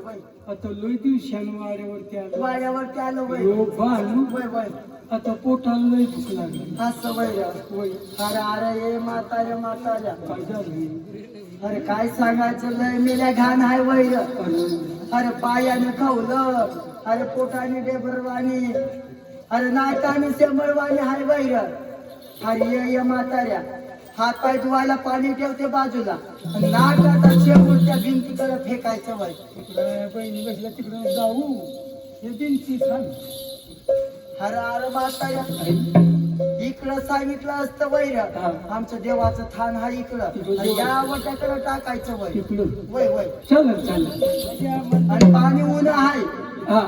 वय आता लय दिवसानं वाड्यावरती आलो वाड्यावरती आलो वय हो बानू वय वय आता पोटाला लय भूक लागली असं वय वय अरे अरे ये म्हाताऱ्या म्हाताऱ्या काय झालं अरे काय सांगायचं लय मेल्या घाण हाय वैर अरे अरे पायाने खावलं अरे पोटाने डेबरवाणी अरे नाकाने शेंबळवाणी हाय वैर अरे ये म्हाताऱ्या हात पाय धुवायला पाणी ठेवते बाजूला नाकाचा शेंबूळ त्या भिंतीकडे फेकायचं वय तिकडं बहिणी बसल्या तिकडं जाऊ हे बिनची सांग अरे अरे म्हाताऱ्या इकडं सांगितलं असतं वैर आमचं देवाचं थान हा इकडं आणि या वट्याकडे टाकायचं वय तिकडं वय वय चालेल चालेल आणि पाणी ऊन आहे हा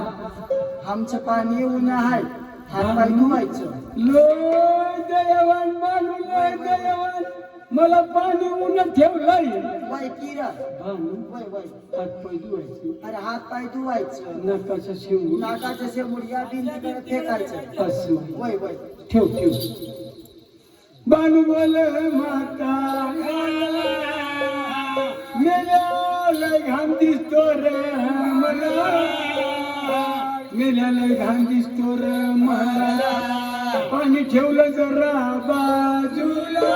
आमचं पाणी ऊन आहे हात पाय धुवायचं लय दयावान बानू लय दयावान मला पाणी ऊन ठेवलंय वय किरा बानू वय वय हात पाय धुवायचे अरे हात पाय धुवायचं नाकाचा शेंगूर नाकाचं शेंबूड या भिंतीकडे फेकायचं असं वय वय ठेव ठेव बानू बोल माता मेल्या लय घाम दिसतो रे मला मेल्या लय घाम दिसतो रे मला पाणी ठेवलं जरा बाजूला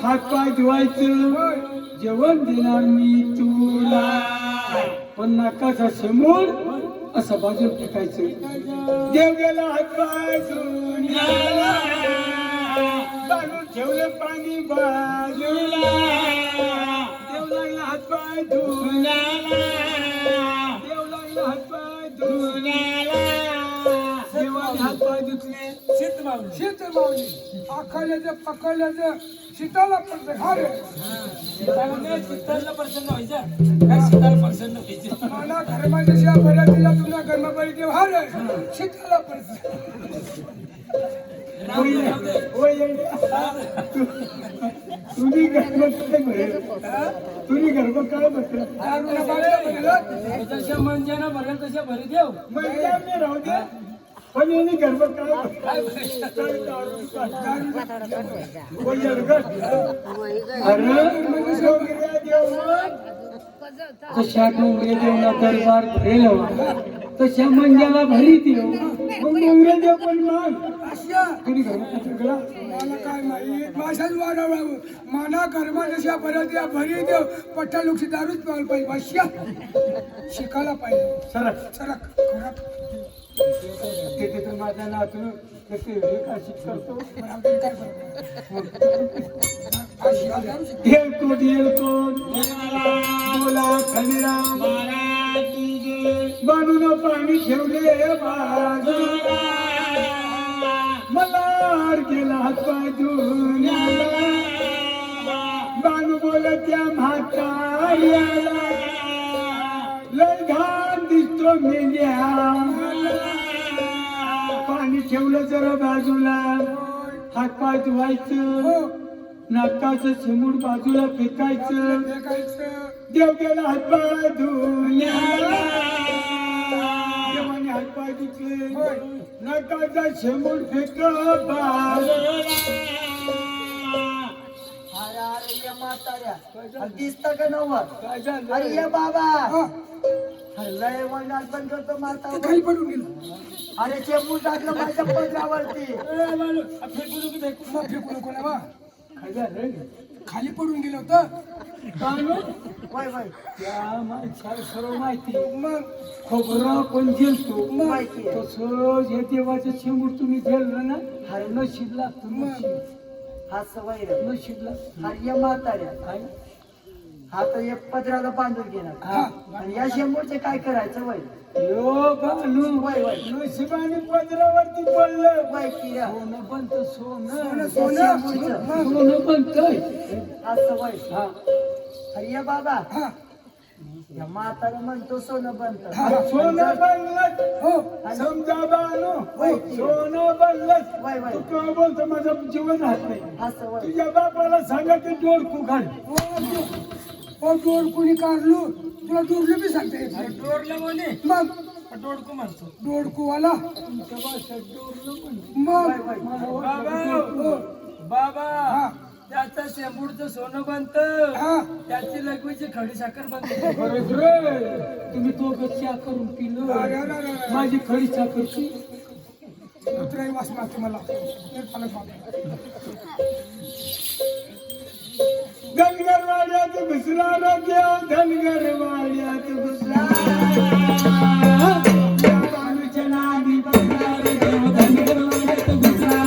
हात पाय धुवायचं जेवण देणार मी तुला पण नाकाचा समोर असं बाजूला फेकायचं देव गेला हात पाय धुण्याला बाजूला ठेवलं पाणी बाजूला देव लागला हात पाय धुण्याला देव लागला हात पाय धुण्याला देवाने हात पाय धुतले शीत मावली आखाल्याचं पकडल्याचं शीताला पडतं खा रे मला घरमाच्या शिया भऱ्या दिला तुला गरमाबाई देव हा रे शीताला पडतं तुझी गर्भ काय भरेल तुझी गर्भ काय भरेल तशा मंजाना भरेल तशा भरी देव म्हणजे राहू दे पण यांनी गर्भ काय तशा डोंगरे देवला दरबार भरेल तशा मंजाला भरी देव मग डोंगरे देव पण मग तुझी गर्भ मला काय माहित माझ्याच वाढावं माना घरमा जशा भऱ्या द्या भरी देव पठ्ठा लोकशी दारूच प्यायला पाहिजे भाष्या शिकायला पाहिजे सरक सरक खरक तिथे तर माझ्या नातून कसे काशीत करतो येलकोट येलकोट बोला खनिरा बांधून पाणी ठेवले बाजूला मला गेला हात पाय धुण्याला बानू बोल त्या म्हाताऱ्याला लय घाम दिसतो मेल्या पाणी ठेवलं जरा बाजूला हात पाय धुवायचं नाकाचं शेंबूड बाजूला फेकायचं देव गेला हात पाय धुण्याला देवाने हात पाय धुतले नाकाचा शेंबूड फेक बाजूला अरे अरे ये म्हाताऱ्या दिसत का नव्वद काय झालं अरे ये बाबा अरे लय वैनात पण करतो म्हातारा खाली पडून गेलं अरे शेंबूड टाकलं माझ्या पदरावरती फेकू नको ना बा काय झालं खाली पडून गेलं होतं काय मग? वय वय त्या माणसाला सर्व माहिती मग खोबरं पण झेलतो माहिती आहे. तसं हे देवाचं शेंबूड तुम्ही झेललं ना अरे नशीब लागतो नशीब हा सवय रे नशीब लागतो अरे ये म्हाताऱ्या काय हा तर एक पदराला बांधून घेणार हा आणि या शेंबूडचे काय करायचं वय यो बालू वय वय नशिबाने पदरावरती पडलं वय किरा सोनं बनतं सोनं सोनं सोनं बनतंय हा सवय हा अरे ये बाबा हा या म्हातारा म्हणतो सोनं बनत सोनं बनलं हो समजा बालू वय सोनं बनलं वय वय तू काय बोलतो माझं जीवन राहत नाही हा सवय तुझ्या बापाला सांगा की डोळकू घाल ओ डोर कोणी काढलो तुला डोरलं बी सांगता येत नाही. डोरलं म्हणे मग डोळकू म्हणतो डोरकूवाला तुमच्या भाषेत डोरलं म्हणे मग वय वय बाबा बाबा हा त्याचं शेंबूडचं सोनं बनत हा त्याची लघवीची खडी साखर बनते खरंच रे तुम्ही तो गच्ची करून पिलो अरे, अरे, अरे, अरे. माझी खडी साखरची कुत्र्याही वास मारते मला एक पालक मारते. धनगरवाड्यात घुसला रे देव धनगरवाड्यात घुसला या बाळूच्या नादी बसला रे देव धनगरवाड्यात घुसला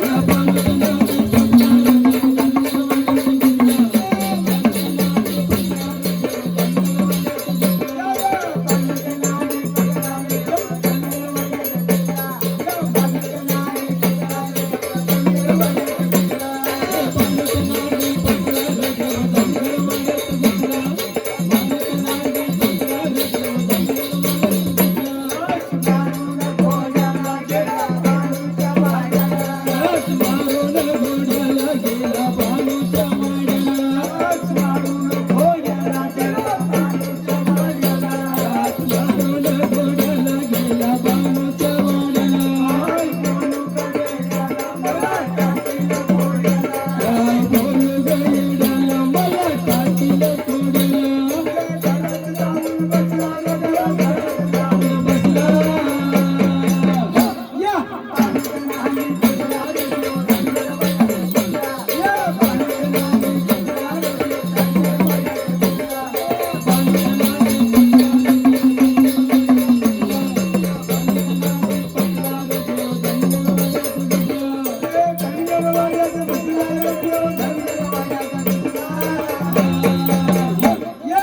या बाळूच्या नादी या